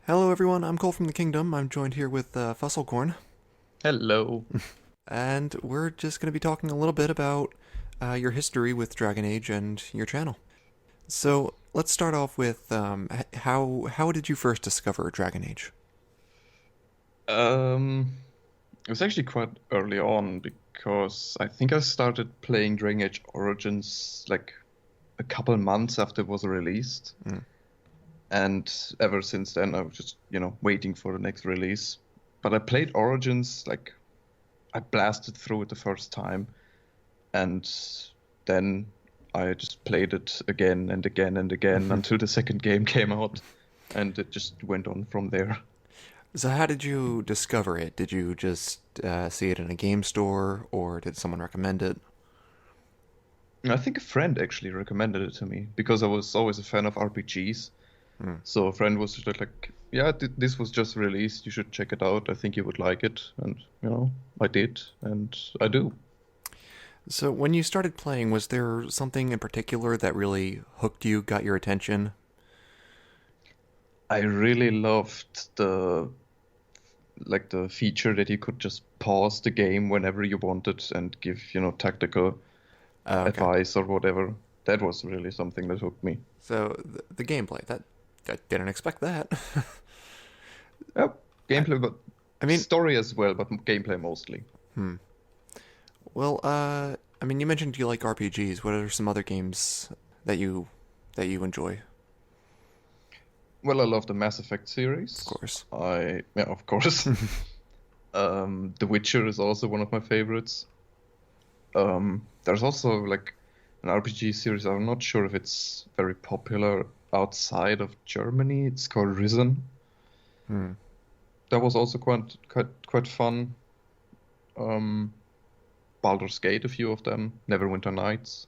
Hello, everyone. I'm Cole from the Kingdom. I'm joined here with Fusselkorn, Hello. and we're just going to be talking a little bit about your history with Dragon Age and your channel. So let's start off with how did you first discover Dragon Age? Um, it was actually quite early on because I think I started playing Dragon Age Origins like a couple months after it was released. Mm. And ever since then, I was just, waiting for the next release. But I played Origins, like, I blasted through it the first time. And then I just played it again and again and again until the second game came out. And it just went on from there. So how did you discover it? Did you just see it in a game store, or did someone recommend it? I think a friend actually recommended it to me because I was always a fan of RPGs. Mm. So a friend was just like, "Yeah, this was just released. You should check it out. I think you would like it." And I did, and I do. So when you started playing, was there something in particular that really hooked you, got your attention? I really loved the feature that you could just pause the game whenever you wanted and give, tactical Okay. advice or whatever. That was really something that hooked me. So the gameplay, that I didn't expect that. Yep, I, gameplay, but I mean, story as well, but gameplay mostly. hmm. Well, I mean, you mentioned you like RPGs. What are some other games that you enjoy? Well, I love the Mass Effect Of series. course. Yeah, of course. The Witcher is also one of my favorites. There's also like an RPG series. I'm not sure if it's very popular outside of Germany. It's called Risen. Hmm. That was also quite fun. Um, Baldur's Gate, a few of them. Neverwinter Nights.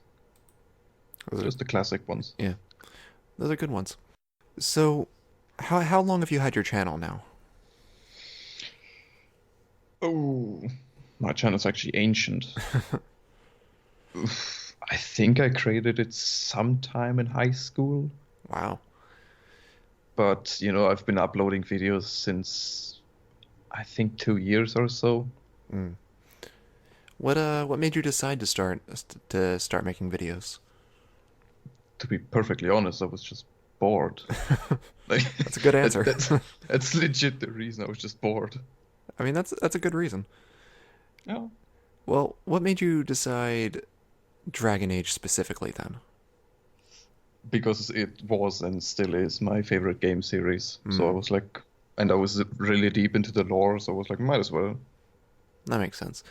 Those are, Just the classic ones. yeah, those are good ones. So, how long have you had your channel now? Oh, my channel's actually ancient. I think I created it sometime in high school. Wow. But I've been uploading videos since I think 2 years or so. Hmm. What made you decide to start making videos? To be perfectly honest, I was just bored. Like That's a good that, answer. that's legit the reason. I was just bored. I mean, that's a good reason. Yeah, Well, what made you decide Dragon Age specifically then? because it was and still is my favorite game series. So I Hmm. was like, and I was really deep into the lore, so I was like, might as well. That makes sense.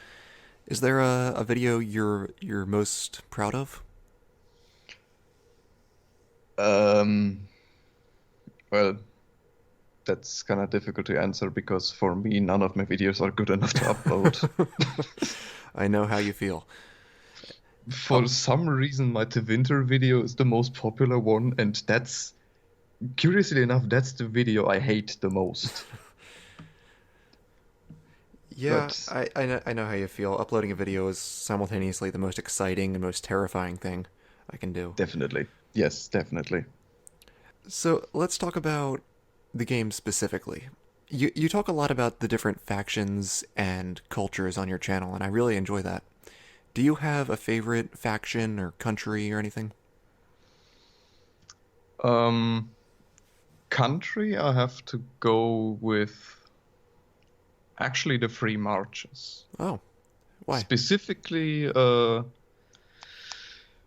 Is there a video you're most proud of? Um, well, that's kind of difficult to answer because for me, none of my videos are good enough to upload. I know how you feel. For some reason, my Winter video is the most popular one, and that's, curiously enough, that's the video I hate the most. Yeah, But I know how you feel. Uploading a video is simultaneously the most exciting and most terrifying thing I can do. definitely, yes, definitely. So let's talk about the game specifically. You talk a lot about the different factions and cultures on your channel, and I really enjoy that. Do you have a favorite faction or country or anything? Um, Country, I have to go with actually the Free Marches. Oh, why? Specifically,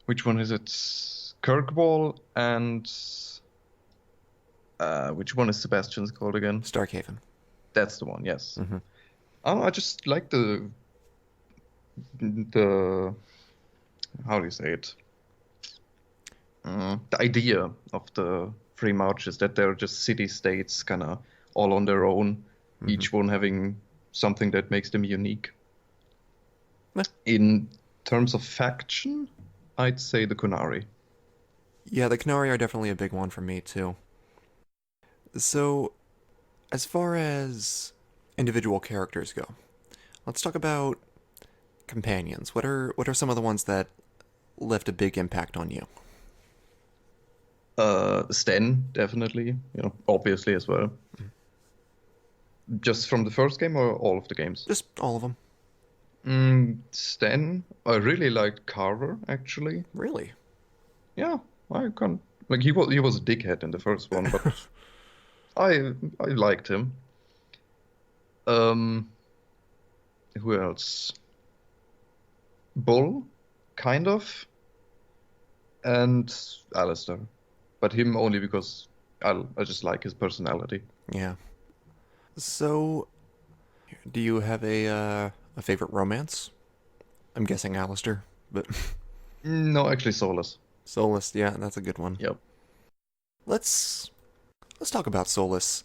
which one is it? Kirkwall and which one is Sebastian's called again? Starkhaven. That's the one, yes. Hmm. I don't know, I just like the how do you say it? The idea of the free march is that they're just city states, kind of all on their own, Hmm. each one having something that makes them unique. Eh, In terms of faction, I'd say the Kunari. yeah, the Canary are definitely a big one for me too. So, as far as individual characters go, let's talk about companions. What are some of the ones that left a big impact on you? Sten, definitely, obviously as well. Just from the first game or all of the games? Just all of them. Sten, I really liked Carver actually. Really? Yeah, I can't like he was a dickhead in the first one, but I liked him. Um, who else? Bull, kind of, and Alistair, but him only because I just like his personality. Yeah. So, do you have a favorite romance? I'm guessing Alistair, but No, actually, Solas. Solus, yeah, that's a good one. Yep. Let's let's talk about Solus.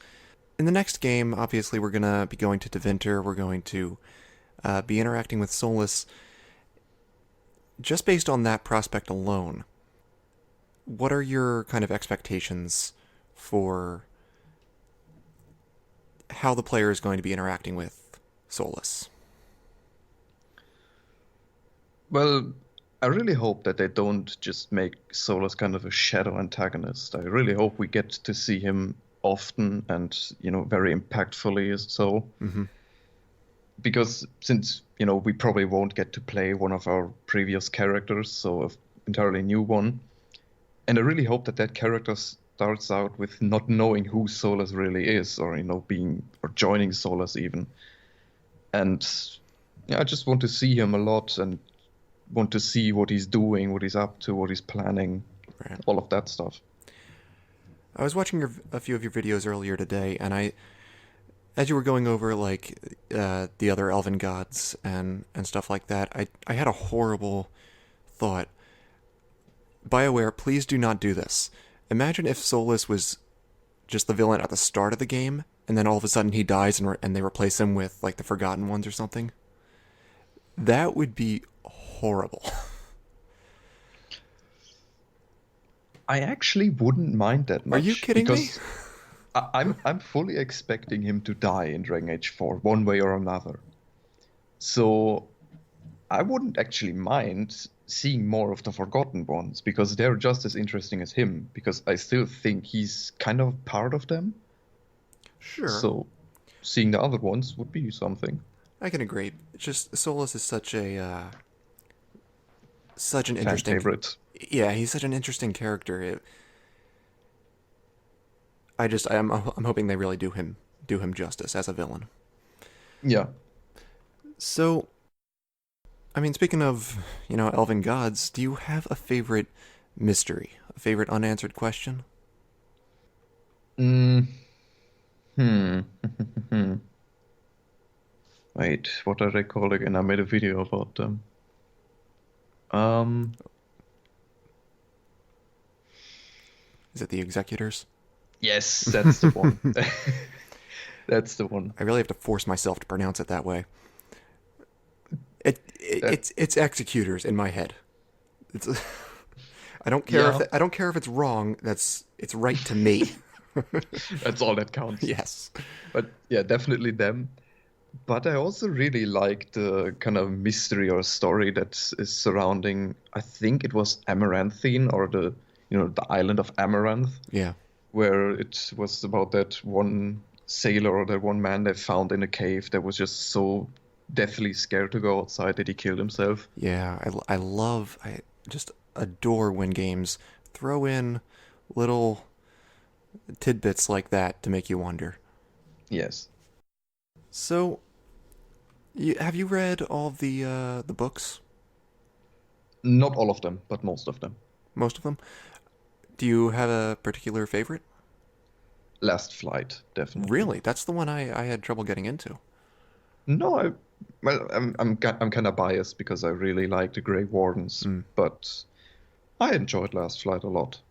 In the next game, obviously, we're gonna be going to Deventer. We're going to be interacting with Solus. Just based on that prospect alone, what are your kind of expectations for how the player is going to be interacting with Solus? Well, I really hope that they don't just make Solas kind of a shadow antagonist. I really hope we get to see him often and, very impactfully so. Mm-hmm. Because since we probably won't get to play one of our previous characters, so an entirely new one. And I really hope that that character starts out with not knowing who Solas really is, or being or joining Solas even. And yeah, I just want to see him a lot and want to see what he's doing, what he's up to, what he's planning, Right. all of that stuff. I was watching a few of your videos earlier today, and as you were going over the other elven gods and stuff like that, I had a horrible thought. BioWare, please do not do this. Imagine if Solus was just the villain at the start of the game, and then all of a sudden he dies and they replace him with like the Forgotten Ones or something. That would be horrible. I actually wouldn't mind that Are you much kidding me? because I'm fully expecting him to die in Dragon Age 4, one way or another. So I wouldn't actually mind seeing more of the Forgotten Ones because they're just as interesting as him, because I still think he's kind of part of them. Sure, So seeing the other ones would be something. I can agree. It's just Solus is such an Fan interesting. favorite. Yeah, he's such an interesting character. I'm hoping they really do him justice as a villain. Yeah. So, I mean, speaking of elven gods, do you have a favorite mystery, a favorite unanswered question? Mm, hmm. Wait, what are they called again? I made a video about them. Um, Is it the executors? yes, that's the one. That's the one. I really have to force myself to pronounce it that way. It, it That, it's executors in my head. It's yeah, I don't care if it's wrong. It's right to me. that's all that counts. Yes. But yeah, definitely them. But I also really like the kind of mystery or story that is surrounding, I think it was Amaranthine, or the island of Amaranth, Yeah. where it was about that one sailor or that one man they found in a cave that was just so deathly scared to go outside that he killed himself. Yeah. I just adore when games throw in little tidbits like that to make you wonder. Yes. So, have you read all of the books? Not all of them, but most of them. Most of them? Do you have a particular favorite? Last Flight, definitely. Really? That's the one I had trouble getting into. No, well, I'm kind of biased because I really like the Grey Wardens, Hmm. but I enjoyed Last Flight a lot.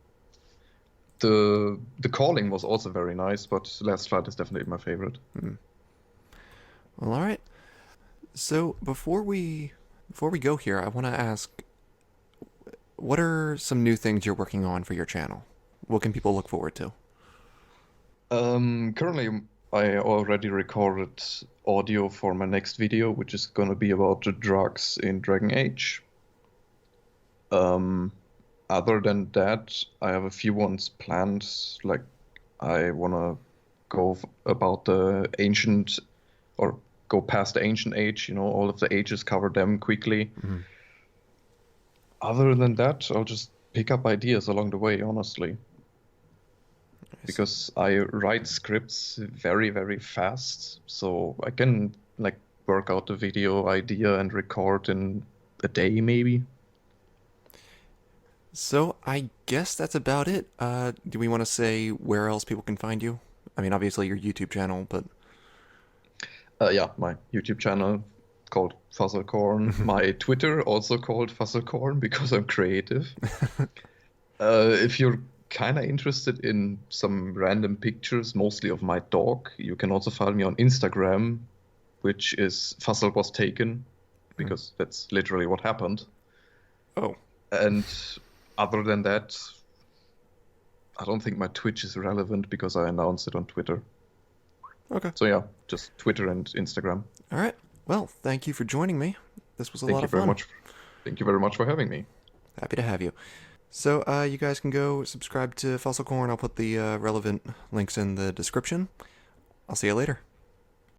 The calling was also very nice, but Last Flight is definitely my favorite. Hmm. Well, all right. So before we go here, I want to ask, what are some new things you're working on for your channel? What can people look forward to? Currently, I already recorded audio for my next video, which is gonna be about the drugs in Dragon Age. Um, Other than that, I have a few ones planned. Like, I wanna about the ancient or go past the ancient age, all of the ages, cover them quickly. Mhm. Other than that, I'll just pick up ideas along the way, honestly, I see. because I write scripts very, very fast, so I can like work out a video idea and record in a day maybe. So I guess that's about it. Do we want to say where else people can find you? I mean, obviously your YouTube channel, but Yeah, my YouTube channel called Fusselkorn, my Twitter also called Fusselkorn because I'm creative. If you're kind of interested in some random pictures, mostly of my dog, you can also find me on Instagram, which is Fussel was taken, because that's literally what happened. oh, And other than that, I don't think my Twitch is relevant because I announced it on Twitter. okay. So yeah, just Twitter and Instagram. All right. Well, thank you for joining me. This was a Thank lot you of very fun. much. Thank you very much for having me. Happy to have you. So, you guys can go subscribe to Fossilcorn. I'll put the relevant links in the description. I'll see you later.